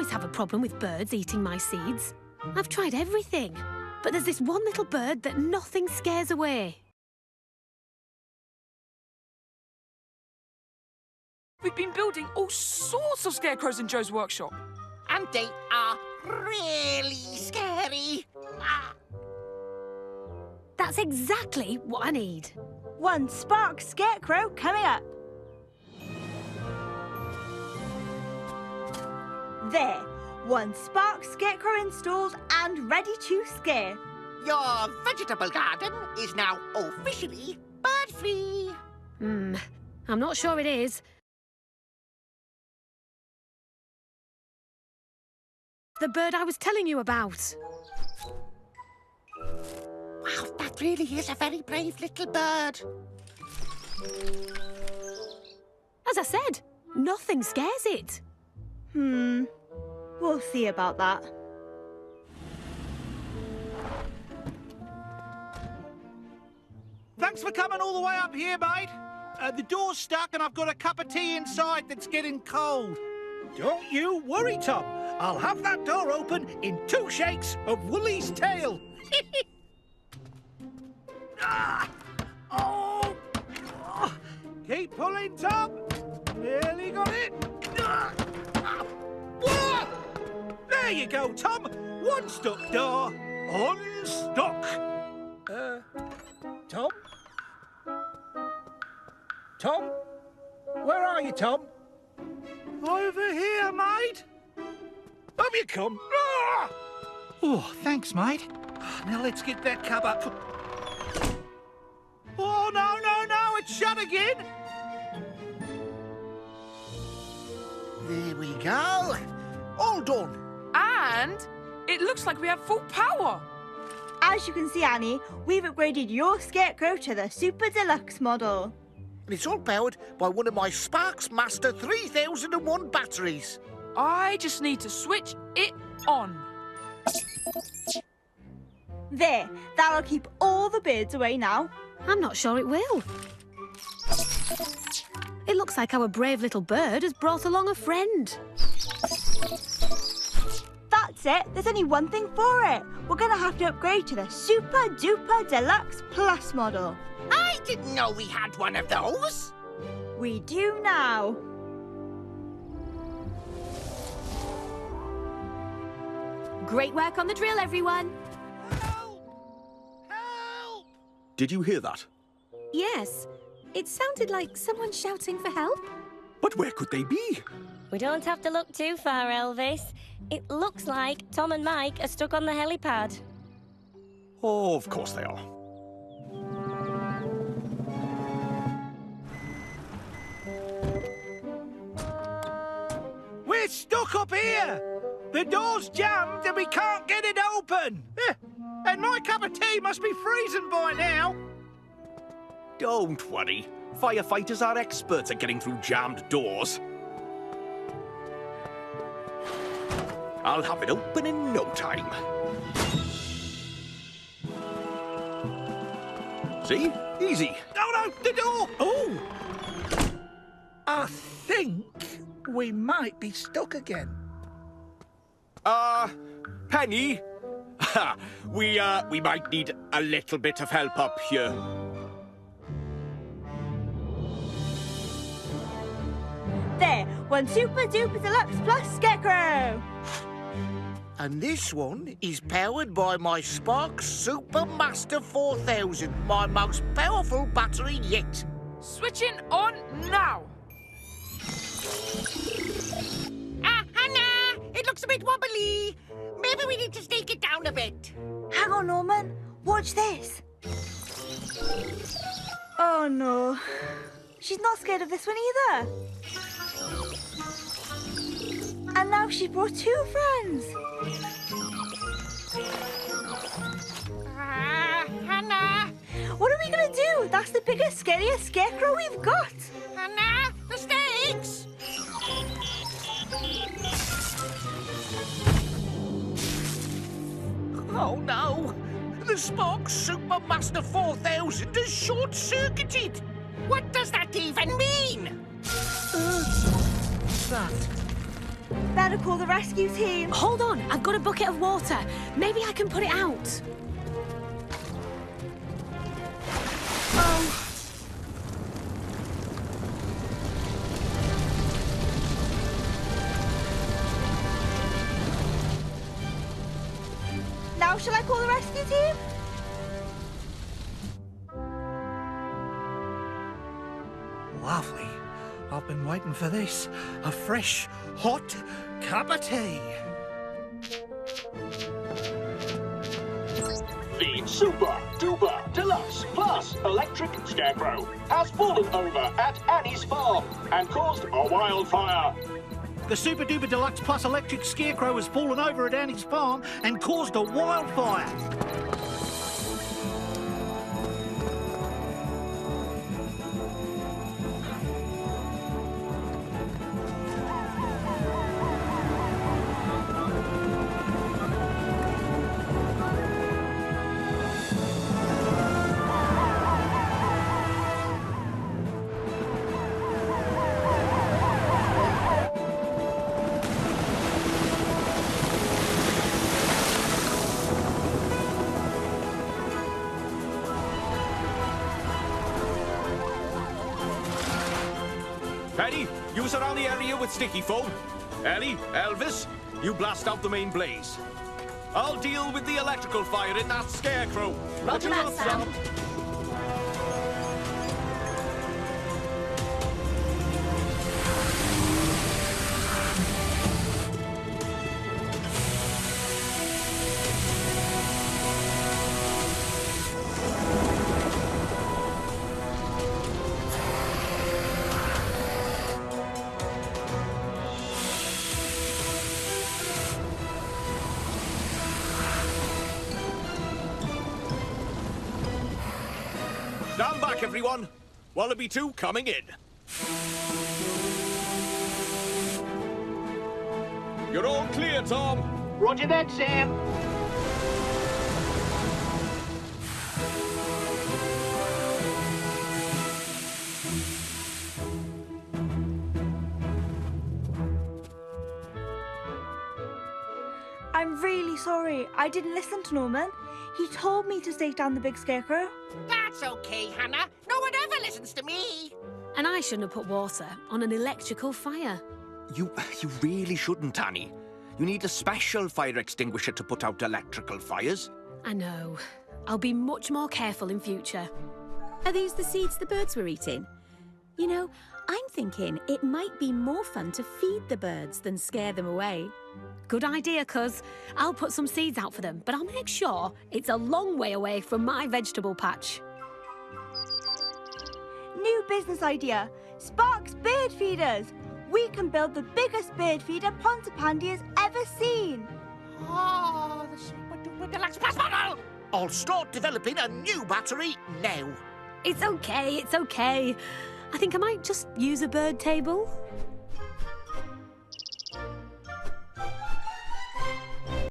always have a problem with birds eating my seeds. I've tried everything, but there's this one little bird that nothing scares away. We've been building all sorts of scarecrows in Joe's workshop. And they are really scary. That's exactly what I need. One spark scarecrow coming up. There. One spark scarecrow installed and ready to scare. Your vegetable garden is now officially bird-free. I'm not sure it is. The bird I was telling you about. Wow, that really is a very brave little bird. As I said, nothing scares it. We'll see about that. Thanks for coming all the way up here, mate. The door's stuck and I've got a cup of tea inside that's getting cold. Don't you worry, Tom. I'll have that door open in 2 shakes of Woolly's tail. Oh! Keep pulling, Tom. Nearly got it. There you go, Tom. One stuck door, unstuck. Tom? Tom? Where are you, Tom? Over here, mate. Up you come. Oh, thanks, mate. Now let's get that cub up. Oh, no, it's shut again. There we go. All done. And it looks like we have full power. As you can see, Annie, we've upgraded your scarecrow to the Super Deluxe model. And it's all powered by one of my Sparks Master 3001 batteries. I just need to switch it on. There, that'll keep all the birds away now. I'm not sure it will. It looks like our brave little bird has brought along a friend. That's it. There's only one thing for it. We're going to have to upgrade to the Super Duper Deluxe Plus model. I didn't know we had one of those. We do now. Great work on the drill, everyone. Help! Help! Did you hear that? Yes, it sounded like someone shouting for help. But where could they be? We don't have to look too far, Elvis. It looks like Tom and Mike are stuck on the helipad. Oh, of course they are. We're stuck up here. The door's jammed and we can't get it open. And my cup of tea must be freezing by now. Don't worry. Firefighters are experts at getting through jammed doors. I'll have it open in no time. See? Easy. Oh, no, the door. Oh. I think we might be stuck again. Penny? we might need a little bit of help up here. There, one Super Duper Deluxe Plus Scarecrow. And this one is powered by my Sparks Super Master 4000, my most powerful battery yet. Switching on now. Hannah, it looks a bit wobbly. Maybe we need to stake it down a bit. Hang on, Norman. Watch this. Oh, no. She's not scared of this one either. And now she's brought 2 friends. Hannah! What are we going to do? That's the biggest, scariest scarecrow we've got. Hannah, the stakes! Oh, no. The Sparks Super Master 4000 is short-circuited. What does that even mean? That. Better call the rescue team. Hold on, I've got a bucket of water. Maybe I can put it out. Oh. Now shall I call the rescue team? Lovely. I've been waiting for this. A fresh, hot cup of tea. The Super Duper Deluxe Plus Electric Scarecrow has fallen over at Annie's farm and caused a wildfire. The Super Duper Deluxe Plus Electric Scarecrow has fallen over at Annie's farm and caused a wildfire. Penny, you surround the area with sticky foam. Ellie, Elvis, you blast out the main blaze. I'll deal with the electrical fire in that scarecrow. Roger that, Sam. Stand back, everyone. Wallaby 2 coming in. You're all clear, Tom. Roger that, Sam. I'm really sorry. I didn't listen to Norman. He told me to take down the big scarecrow. That's okay, Hannah. No one ever listens to me. And I shouldn't have put water on an electrical fire. You really shouldn't, Annie. You need a special fire extinguisher to put out electrical fires. I know. I'll be much more careful in future. Are these the seeds the birds were eating? You know, I'm thinking it might be more fun to feed the birds than scare them away. Good idea, cuz. I'll put some seeds out for them, but I'll make sure it's a long way away from my vegetable patch. New business idea. Sparks bird feeders. We can build the biggest bird feeder Pontypandy has ever seen. Oh, the Super Duper Deluxe Plus model! I'll start developing a new battery now. It's okay, it's okay. I think I might just use a bird table.